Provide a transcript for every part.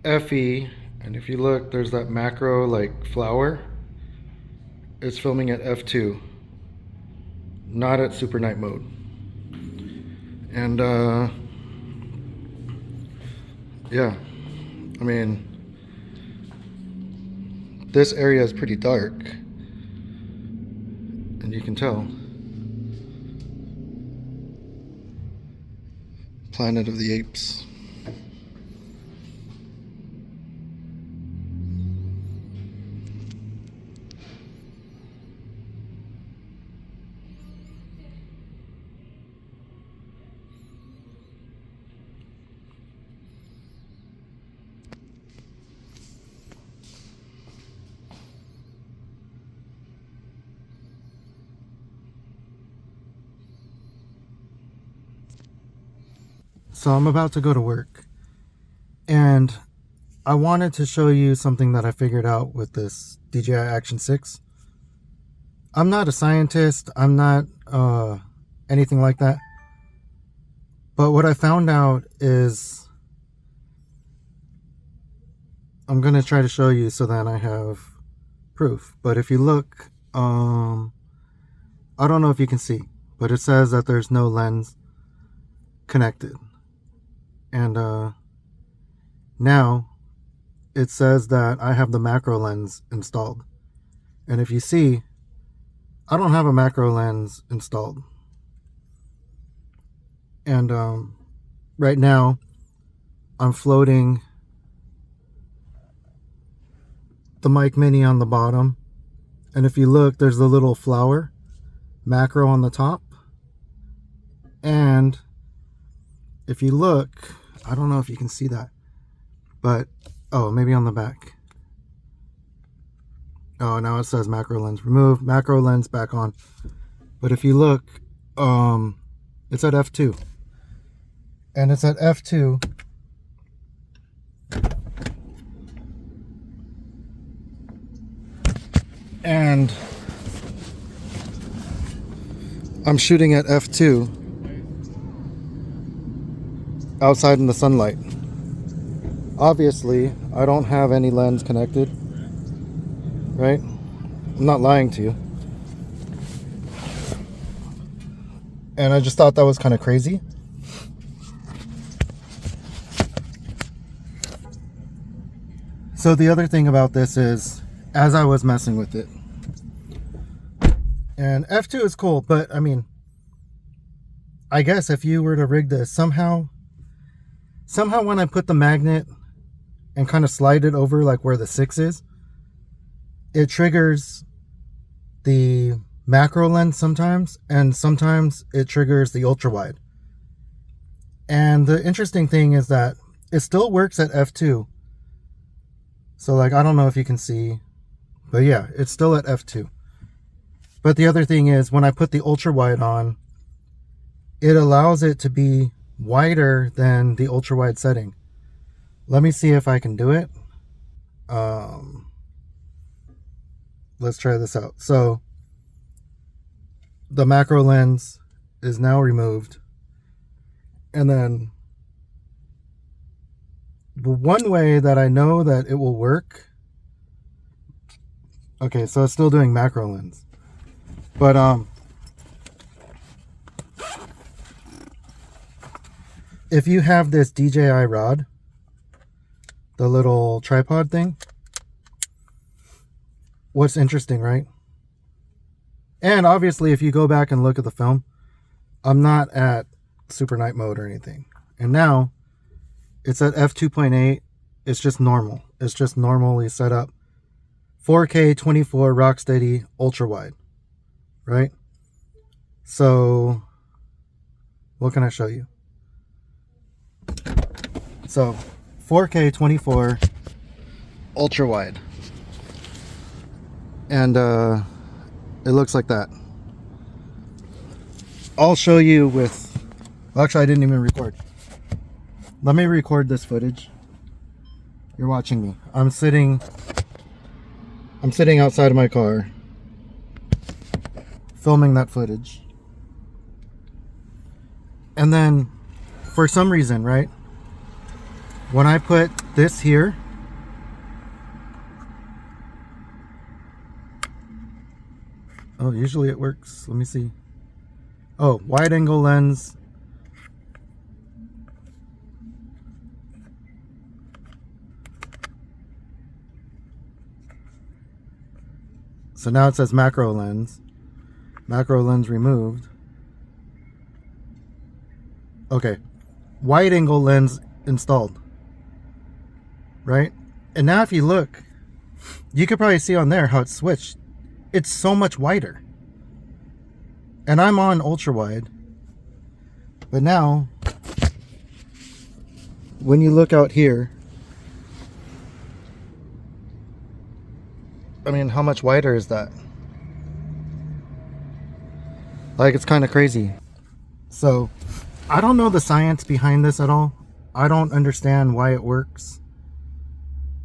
FE, and if you look, there's that macro like flower. It's filming at f2, not at super night mode. And yeah, I mean, this area is pretty dark, and you can tell. Planet of the Apes. So I'm about to go to work, and I wanted to show you something that I figured out with this DJI Action 6. I'm not a scientist, I'm not anything like that, but what I found out is, I'm going to try to show you so that I have proof. But if you look, I don't know if you can see, but it says that there's no lens connected. And now it says that I have the macro lens installed. And if you see, I don't have a macro lens installed. And right now I'm floating the Mic Mini on the bottom. And if you look, there's the little flower macro on the top. And if you look, I don't know if you can see that, but oh, maybe on the back. Oh, now it says macro lens removed, macro lens back on. But if you look, it's at f2, and it's at f2. And I'm shooting at f2 outside in the sunlight. Obviously, I don't have any lens connected, right? I'm not lying to you. And I just thought that was kind of crazy. So the other thing about this is, as I was messing with it, and f2 is cool, but I mean, I guess if you were to rig this somehow when I put the magnet and kind of slide it over like where the 6 is, it triggers the macro lens sometimes, and sometimes it triggers the ultra wide. And the interesting thing is that it still works at f2. So like, I don't know if you can see, but yeah, it's still at f2. But the other thing is, when I put the ultra wide on, it allows it to be wider than the ultra wide setting. Let me see if I can do it. Let's try this out. So the macro lens is now removed, and then the one way that I know that it will work, okay, so it's still doing macro lens, but if you have this DJI rod, the little tripod thing, what's interesting, right? And obviously, if you go back and look at the film, I'm not at super night mode or anything. And now it's at f2.8. It's just normal. It's just normally set up. 4K 24 Rocksteady ultra wide, right? So what can I show you? So 4K 24 ultra wide, and it looks like that. I'll show you with, well, actually I didn't even record. Let me record this footage. You're watching me. I'm sitting outside of my car filming that footage. And then for some reason, right, when I put this here, oh, usually it works. Let me see. Oh, wide angle lens. So now it says macro lens. Macro lens removed. Okay. Wide angle lens installed. Right? And now if you look, you could probably see on there how it's switched. It's so much wider. And I'm on ultra wide. But now, when you look out here, I mean, how much wider is that? Like, it's kind of crazy. So, I don't know the science behind this at all. I don't understand why it works.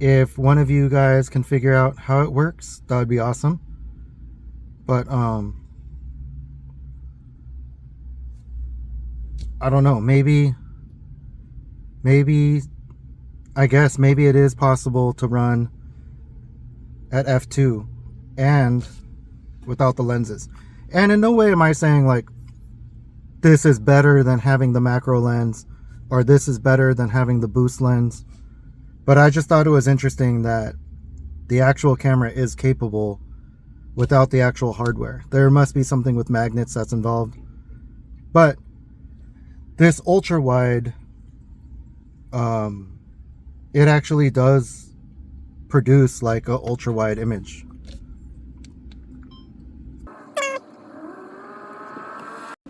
If one of you guys can figure out how it works, that would be awesome. But, I don't know. Maybe, I guess maybe it is possible to run at f2 and without the lenses. And in no way am I saying like this is better than having the macro lens or this is better than having the boost lens. But I just thought it was interesting that the actual camera is capable without the actual hardware. There must be something with magnets that's involved. But this ultra wide, it actually does produce like a ultra wide image.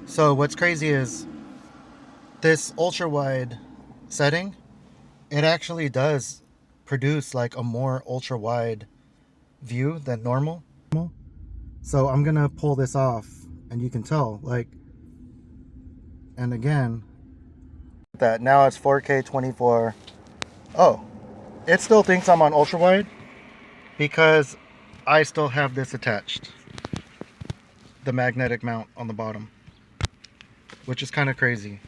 So what's crazy is this ultra wide setting, it actually does produce like a more ultra wide view than normal. So I'm gonna pull this off and you can tell like, and again, that now it's 4K 24. Oh, it still thinks I'm on ultra wide because I still have this attached, the magnetic mount on the bottom, which is kind of crazy.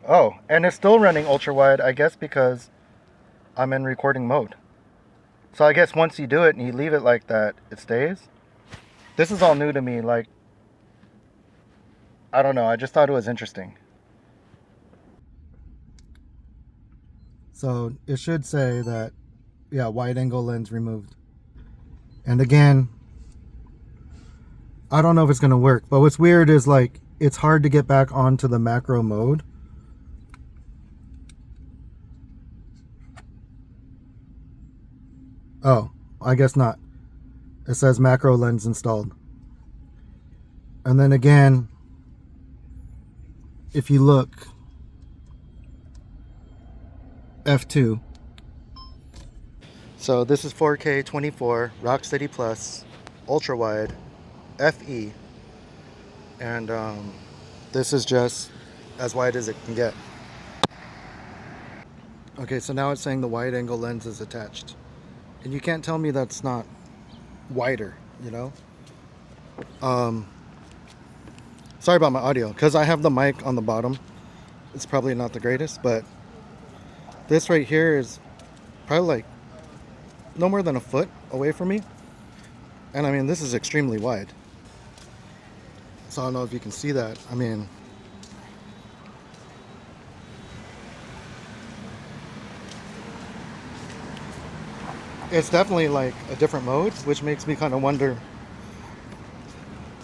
Oh, and it's still running ultra wide, I guess because I'm in recording mode. So I guess once you do it and you leave it like that, it stays. This is all new to me, like, I don't know, I just thought it was interesting. So it should say that, yeah, wide angle lens removed. And again, I don't know if it's gonna work, but what's weird is like, it's hard to get back onto the macro mode. Oh, I guess not. It says macro lens installed. And then again, if you look, f2. So this is 4K 24 Rocksteady Plus ultra wide FE, and this is just as wide as it can get. Okay, so now it's saying the wide angle lens is attached, and you can't tell me that's not wider, you know. Sorry about my audio because I have the mic on the bottom. It's probably not the greatest, but this right here is probably like no more than a foot away from me, and I mean this is extremely wide. So I don't know if you can see that. I mean, it's definitely like a different mode, which makes me kind of wonder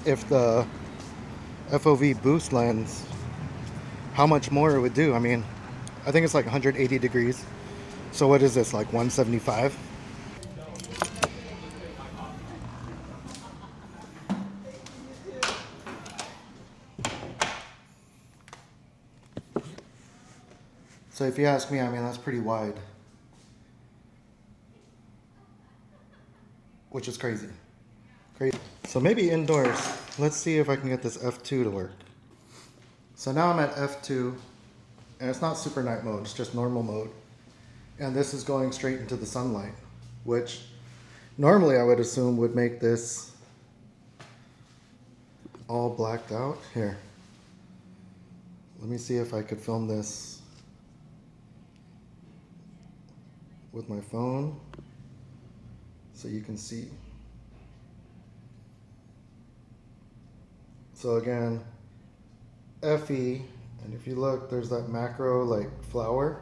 if the FOV boost lens, how much more it would do. I mean, I think it's like 180 degrees. So what is this, like 175? So if you ask me, I mean, that's pretty wide. Which is crazy. Crazy. So maybe indoors, let's see if I can get this f2 to work. So now I'm at f2, and it's not super night mode, it's just normal mode. And this is going straight into the sunlight, which normally I would assume would make this all blacked out. Here, let me see if I could film this with my phone so you can see. So again, FE, and if you look, there's that macro like flower.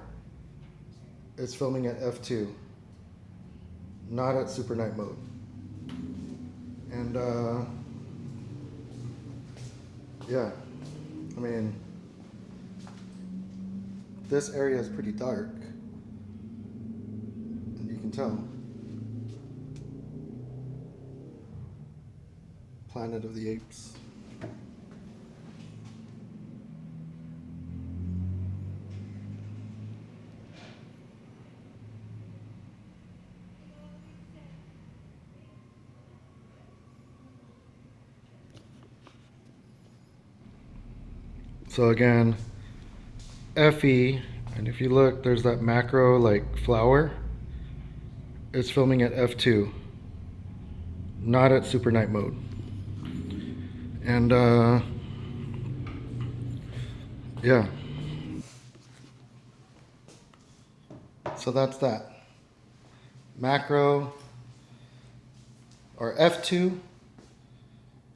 It's filming at f2, not at super night mode. And yeah, I mean, this area is pretty dark, and you can tell. Planet of the Apes. So again, FE, and if you look, there's that macro like flower. It's filming at f2, not at super night mode. And yeah, so that's that. Macro or f2,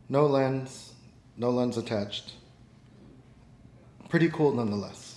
no lens attached. Pretty cool nonetheless.